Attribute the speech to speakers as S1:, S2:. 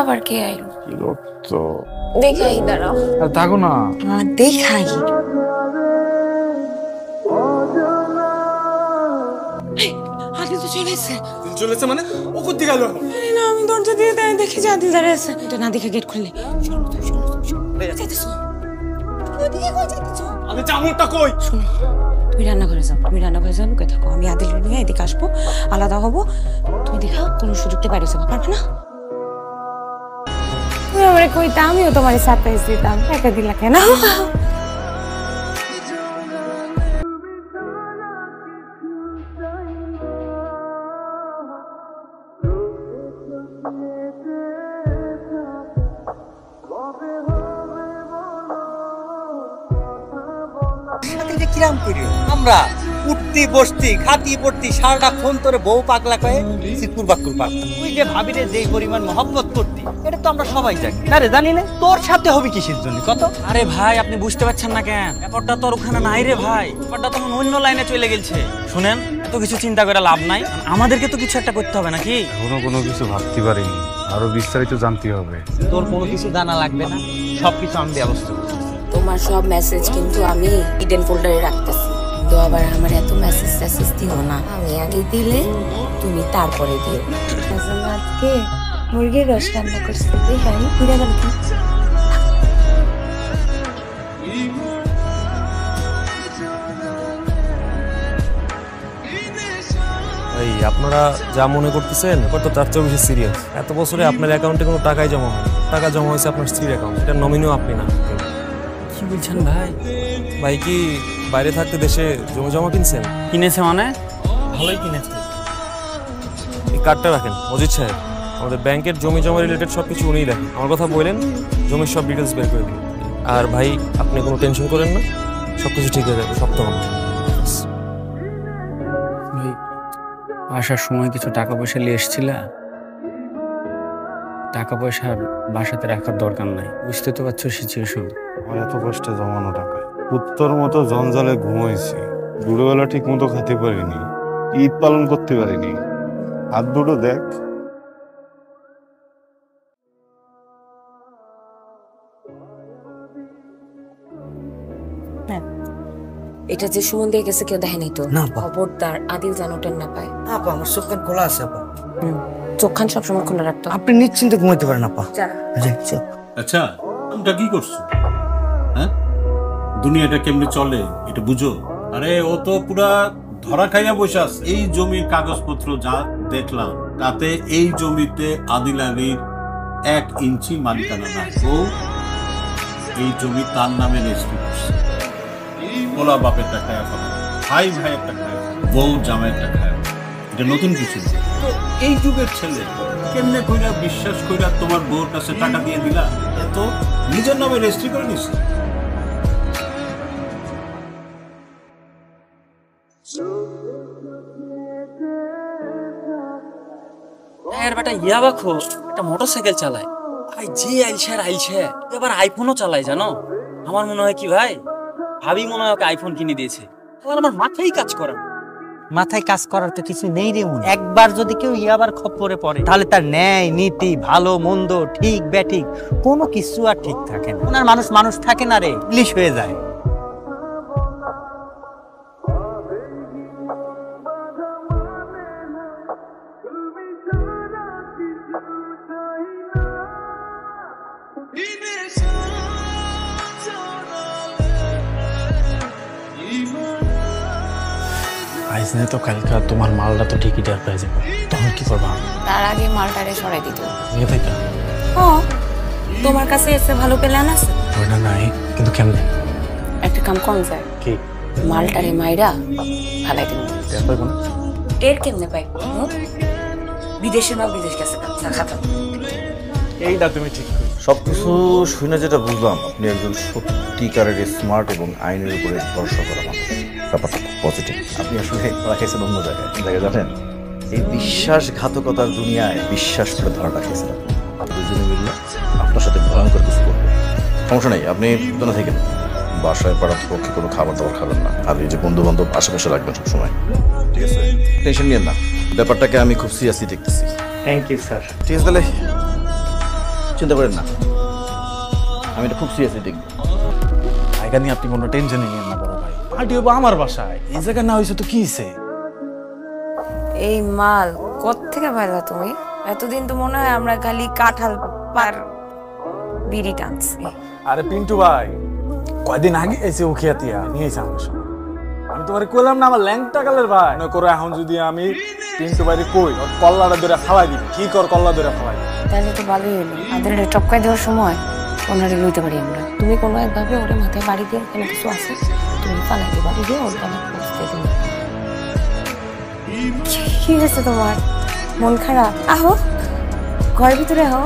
S1: আবার কে আইলো?
S2: বিরক্ত।
S1: দেখাই দাঁড়াও।
S2: থাকো না।
S1: দেখাই। আদিল তো চলেছে।
S2: চলেছে মানে? ও কোথায় গেল?
S1: না আমি দরজা দিয়ে দেখি যে আদিল দাঁড়িয়ে আছে। এটা না দেখে গেট খুললে।
S2: আরে চামড়টা কই?
S1: শোনো, তুমি রান্নাঘরে যাও। লুকে থাকো। আমি আদিল নিয়ে এদিকে আসবো, আলাদা হবো। তুমি দেখা কোনো সুযোগটা বাইরে যাবো, পারবে না? তুমি আমারে কইতা, আমিও তোমার সারপ্রাইজ দিতাম। একা দিলা কেন?
S3: কিরাম করি আমরা উঠতি বসতি খাতি পড়তি সারাক্ষণ তোরে বউ পাগলা কয়ে সিকুর বাকুর পারতাম। তুই যে ভাবিরে যেই পরিমাণ মহব্বত করতি এটা তো আমরা সবাই জানি। না রে জানি না, তোর সাথে হবে কিসের জন্য কত?
S4: আরে ভাই আপনি বুঝতে পারছেন না কেন? ব্যাপারটা তো ওখানে নাই রে ভাই, ব্যাপারটা তখন অন্য লাইনে চলে গেছে। শুনেন, এত কিছু চিন্তা করে লাভ নাই, আমাদেরকে তো কিছু একটা করতে হবে নাকি?
S2: এখনো কোনো কিছু ভাবতে পারিনি, আরো বিস্তারিত জানতে হবে।
S3: তোর কোনো কিছু জানা লাগবে না, সবকিছু আমি ব্যবস্থা করছি।
S1: তোমার সব মেসেজ কিন্তু আমি ইডেন ফোল্ডারে রাখতেছি। তো আবার আমার এত মেসেজ দিও না, আমি আগে দিলে তুমি তারপরে দিও। আজকে মুরগির রস রান্না করছি, দেখাই পুরা গেল কি?
S5: এই আপনারা যা মনে করতেছেন কত তার চেয়ে বেশি সিরিয়াস। এত বছরে আপনার অ্যাকাউন্টে কোনো টাকাই জমা হয়, টাকা জমা হয়েছে আপনার স্ত্রীর অ্যাকাউন্ট। এটা নমিনিও আপনি না।
S4: কি বলছেন ভাই?
S5: ভাই কি বাইরে থাকতে দেশে জমি জমা কিনছেন?
S4: কিনেছে মানে?
S5: ভালোই কিনেছে। এই কার্ডটা রাখেন, মজিদ সাহেব আমাদের ব্যাংকের জমি জমা রিলেটেড সব কিছু উনিই দেখেন। আমার কথা বললেন, জমির সব ডিটেলস বের করে দিন। আর ভাই আপনি কোনো টেনশন করেন না, সব কিছু ঠিক হয়ে যাবে, শক্ত হন।
S4: ভাই আসার সময় কিছু টাকা পয়সা নিয়ে এসেছিলা? টাকা পয়সা বাসাতে রাখার দরকার নাই, বুঝতে তো পারছো সিচুয়েশন।
S2: আমার এত কষ্টে জমানো টাকা, উত্তর মতো জঞ্জালে ঘুমাইছি, দুপুরবেলা ঠিক মতো খেতে পারিনি, ঈদ পালন করতে পারিনি। হাত দুটো দেখ।
S1: এটা যে সুমন দিয়ে গেছে কেউ দেখেনি তো?
S3: না,
S1: খবরদার আদিল যেন টের না পায়।
S3: আপা আমার চোখ কান খোলা আছে আপা।
S1: চোখখান সবসময় খোলা রাখতো।
S3: আপনি নিশ্চিন্তে ঘুমাইতে পারেন আপা।
S6: আচ্ছা ওটা কি করছো? হ্যাঁ, দুনিয়াটা কেমনে চলে এটা বুঝো? আরে ও তো পুরা ধরা খাইয়া বসে আছে। এই জমির কাগজপত্র যা দেখলাম তাতে এই জমিতে আদিল আলীর 1 ইঞ্চি মালিকানা নাই। ও এই জমি তার নামে রেজিস্ট্রি করছে। ওলা বাপের টাকা ফেলা, ভাই একটা খায়, বউ জামাইয়েরটা খায়। এটা নতুন কিছু না। তো এই যুগের ছেলে কেমনে কইরা বিশ্বাস কইরা তোমার বউর কাছে টাকা দিয়ে দিলা? এত নিজের নামে রেজিস্ট্রি করে নিস।
S4: এর বেটা ইয়াবা খো একটা মোটরসাইকেল চালায়, ভাই যে আইলছে এবার আইফোনও চালায় জানো। আমার মনে হয় কি ভাই, ভাবি মনে হয় ওকে আইফোন কিনে দিয়েছে। তাহলে আমার মাথায় কাজ করে না।
S3: মাথায় কাজ করার তো কিছু নেই রে মন। একবার যদি কেউ ইয়াবার খপ্পরে পড়ে তাহলে তার ন্যায় নীতি ভালো মন্দ ঠিক ব্যাঠিক কোনো কিছু আর ঠিক থাকে না। ওনার মানুষ থাকে না রে, ইলিশ হয়ে যায়।
S5: আইস না তো কালকা তোমার মালটা তো ঠিকই টের পেয়ে যাবে, তখন কি করবা?
S1: তার আগে মালটারে সরাই দিত।
S5: নিয়ে থেকে
S1: তোমার কাছে এসে ভালো প্ল্যান আছে?
S5: ওইটা নাই, কিন্তু কেমনে?
S1: একটা কাম কোন যায়
S5: কি?
S1: মালটারে মাইরা ফালাই দিন।
S5: টের পাইবো না?
S1: টের কেমনে পাই? বিদেশে না বিদেশ গেছে খাতা।
S5: এইটা তুমি ঠিক।
S7: সবকিছু শুনে যেটা বুঝলাম, আপনি একজন সত্যিকারের স্মার্ট এবং আইনের উপরে ভরসা করা মানুষ। ব্যাপারটা পজিটিভ। আপনি আসলে রাখেছেন অন্য জায়গায় জানেন, এই বিশ্বাসঘাতকতার দুনিয়ায় বিশ্বাস করে ধরা রাখেছেন। দুজনে মিললে আপনার সাথে ভয়ঙ্কর কিছু করবে। সমস্যা নেই, আপনি দোনো থাকেন, বাসায় পাড়ার পক্ষে কোনো খাবার দাবার খাবেন না, আর এই যে বন্ধু বান্ধব আশেপাশে রাখবেন সবসময়, ঠিক আছে? টেনশন নিয়েন না, ব্যাপারটাকে আমি খুব সিরিয়াসলি দেখতেছি।
S3: Thank you sir.
S7: ঠিক আছে তাহলে চিন্তা করেন না, আমি এটা খুব সিরিয়াসলি দেখব।
S8: জায়গা নিয়ে আপনি কোনো টেনশনই নিয়েন না বড় ভাই, পার্টি হবো আমার বাসায়, এই জায়গা না হয়েছে তো কি হয়েছে?
S1: এই মাল কোত্থেকে পাইলা তুমি? এতদিন তো মনে হয় আমরা খালি কাঁঠাল পার বিড়ি টানছি।
S8: আরে পিন্টু ভাই কয়দিন আগে এসে উখিয়াতিয়া নিয়েছে আমার সঙ্গে, আমি তোমার কইলাম না আমার ল্যাংটা কালের ভাই মনে করো এখন যদি আমি পিন্টু ভাইরে কই ওর কল্লাটা ধরে ফালাই দিবি, ঠিক ওর কল্লা ধরে ফালাই দিবি।
S1: তাহলে তো ভালোই হলো, আমাদের এটা টপকাই দেওয়ার সময় ওনারে লইতে পারি আমরা। তুমি কোনো একভাবে ওরে মাথায় বাড়ি দিয়ে ওখানে কিছু আছে তুমি পালাই দিয়ে বাড়ি দিয়ে ওর গলা পৌঁছতে তুমি। কি হয়েছে তোমার? মন খারাপ? আহো ঘরের ভিতরে আহো।